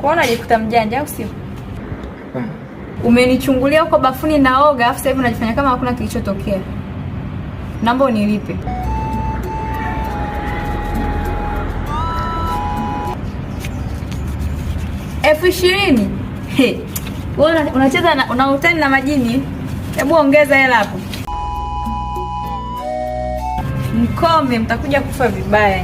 Kuona alikuta mjanja au sio? Umenichungulia huko bafuni naoga, afu sasa hivi unajifanya kama hakuna kilichotokea. Naomba unilipe. $20,000. He. Wewe unacheza na unautani na majini. Hebu ongeza hela hapo. Mkome mtakuja kufa vibaya.